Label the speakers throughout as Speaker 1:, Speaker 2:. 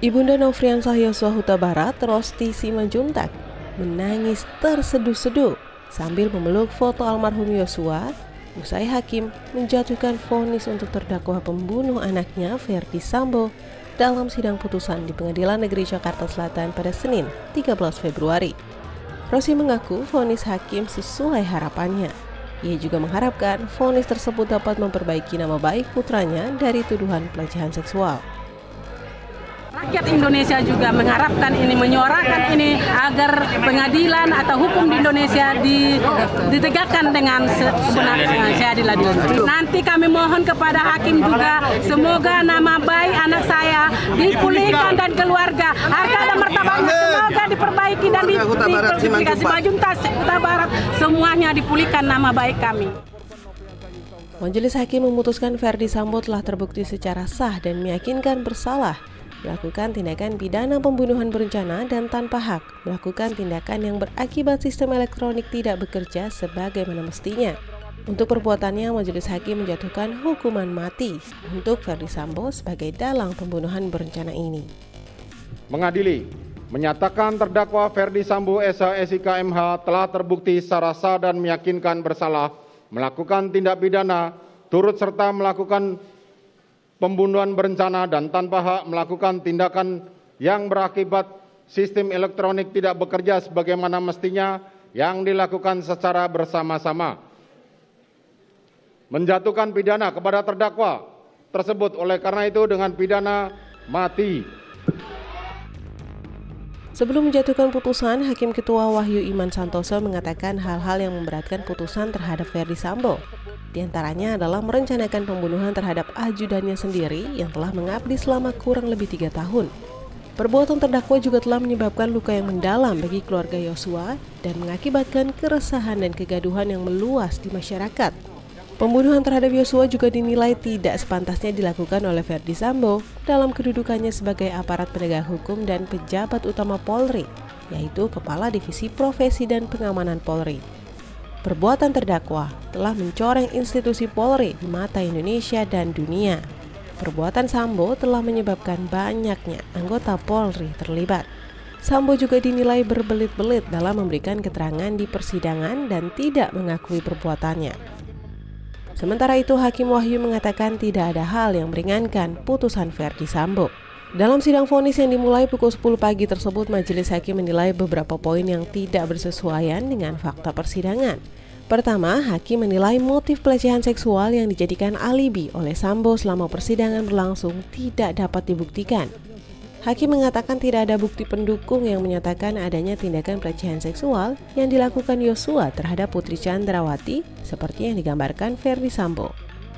Speaker 1: Ibunda Nofriansah Yosua Huta Barat, Rosti Simanjuntak, menangis terseduh-seduh sambil memeluk foto almarhum Yosua usai hakim menjatuhkan vonis untuk terdakwa pembunuh anaknya Ferdi Sambo dalam sidang putusan di Pengadilan Negeri Jakarta Selatan pada Senin 13 Februari. Rosti mengaku vonis hakim sesuai harapannya. Ia juga mengharapkan vonis tersebut dapat memperbaiki nama baik putranya dari tuduhan pelecehan seksual.
Speaker 2: Rakyat Indonesia juga mengharapkan ini, menyuarakan ini agar pengadilan atau hukum di Indonesia ditegakkan dengan seadil-adilnya. Nanti kami mohon kepada hakim juga, semoga nama baik anak saya dipulihkan dan keluarga, harga dan martabatnya semoga diperbaiki dan dikasih Majuntas Huta Barat, semuanya dipulihkan nama baik kami.
Speaker 1: Majelis Hakim memutuskan Ferdi Sambo telah terbukti secara sah dan meyakinkan bersalah melakukan tindakan pidana pembunuhan berencana dan tanpa hak, melakukan tindakan yang berakibat sistem elektronik tidak bekerja sebagaimana mestinya. Untuk perbuatannya, Majelis Hakim menjatuhkan hukuman mati untuk Ferdi Sambo sebagai dalang pembunuhan berencana ini.
Speaker 3: Mengadili, menyatakan terdakwa Ferdi Sambo SH MH telah terbukti secara sah dan meyakinkan bersalah melakukan tindak pidana turut serta melakukan pembunuhan berencana dan tanpa hak, melakukan tindakan yang berakibat sistem elektronik tidak bekerja sebagaimana mestinya yang dilakukan secara bersama-sama. Menjatuhkan pidana kepada terdakwa tersebut oleh karena itu dengan pidana mati.
Speaker 1: Sebelum menjatuhkan putusan, Hakim Ketua Wahyu Iman Santoso mengatakan hal-hal yang memberatkan putusan terhadap Ferdi Sambo. Di antaranya adalah merencanakan pembunuhan terhadap ajudannya sendiri yang telah mengabdi selama kurang lebih 3 tahun. Perbuatan terdakwa juga telah menyebabkan luka yang mendalam bagi keluarga Yosua dan mengakibatkan keresahan dan kegaduhan yang meluas di masyarakat. Pembunuhan terhadap Yosua juga dinilai tidak sepantasnya dilakukan oleh Ferdi Sambo dalam kedudukannya sebagai aparat penegak hukum dan pejabat utama Polri, yaitu Kepala Divisi Profesi dan Pengamanan Polri. Perbuatan terdakwa telah mencoreng institusi Polri di mata Indonesia dan dunia. Perbuatan Sambo telah menyebabkan banyaknya anggota Polri terlibat. Sambo juga dinilai berbelit-belit dalam memberikan keterangan di persidangan dan tidak mengakui perbuatannya. Sementara itu, Hakim Wahyu mengatakan tidak ada hal yang meringankan putusan Ferdi Sambo. Dalam sidang vonis yang dimulai pukul 10 pagi tersebut, Majelis Hakim menilai beberapa poin yang tidak bersesuaian dengan fakta persidangan. Pertama, Hakim menilai motif pelecehan seksual yang dijadikan alibi oleh Sambo selama persidangan berlangsung tidak dapat dibuktikan. Hakim mengatakan tidak ada bukti pendukung yang menyatakan adanya tindakan pelecehan seksual yang dilakukan Yosua terhadap Putri Chandrawati seperti yang digambarkan Ferdi Sambo.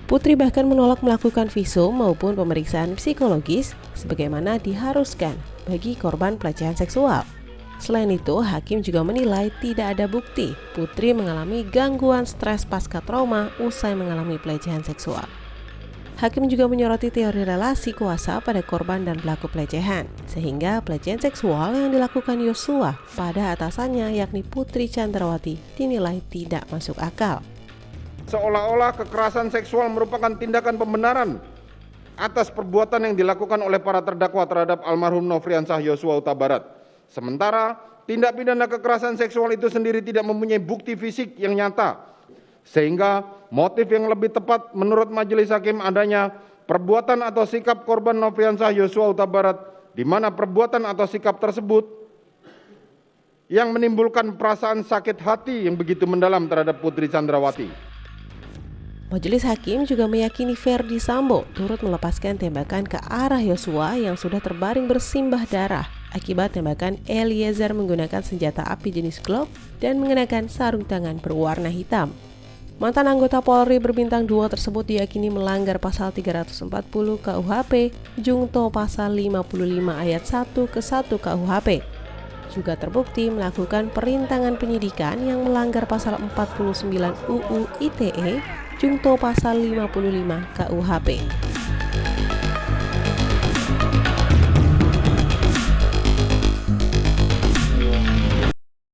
Speaker 1: Putri bahkan menolak melakukan visum maupun pemeriksaan psikologis sebagaimana diharuskan bagi korban pelecehan seksual. Selain itu, Hakim juga menilai tidak ada bukti Putri mengalami gangguan stres pasca trauma usai mengalami pelecehan seksual. Hakim juga menyoroti teori relasi kuasa pada korban dan pelaku pelecehan, sehingga pelecehan seksual yang dilakukan Yosua pada atasannya yakni Putri Chandrawati dinilai tidak masuk akal.
Speaker 3: Seolah-olah kekerasan seksual merupakan tindakan pembenaran atas perbuatan yang dilakukan oleh para terdakwa terhadap almarhum Nofriansah Yosua Huta Barat. Sementara tindak pidana kekerasan seksual itu sendiri tidak mempunyai bukti fisik yang nyata, sehingga motif yang lebih tepat menurut Majelis Hakim adanya perbuatan atau sikap korban Nofriansah Yosua Huta Barat di mana perbuatan atau sikap tersebut yang menimbulkan perasaan sakit hati yang begitu mendalam terhadap Putri Chandrawati.
Speaker 1: Majelis Hakim juga meyakini Ferdi Sambo turut melepaskan tembakan ke arah Yosua yang sudah terbaring bersimbah darah akibat tembakan Eliezer menggunakan senjata api jenis Glock dan mengenakan sarung tangan berwarna hitam. Mantan anggota Polri berbintang 2 tersebut diyakini melanggar pasal 340 KUHP, jungto pasal 55 ayat 1 ke 1 KUHP. Juga terbukti melakukan perintangan penyidikan yang melanggar pasal 49 UU ITE, jungto pasal 55 KUHP.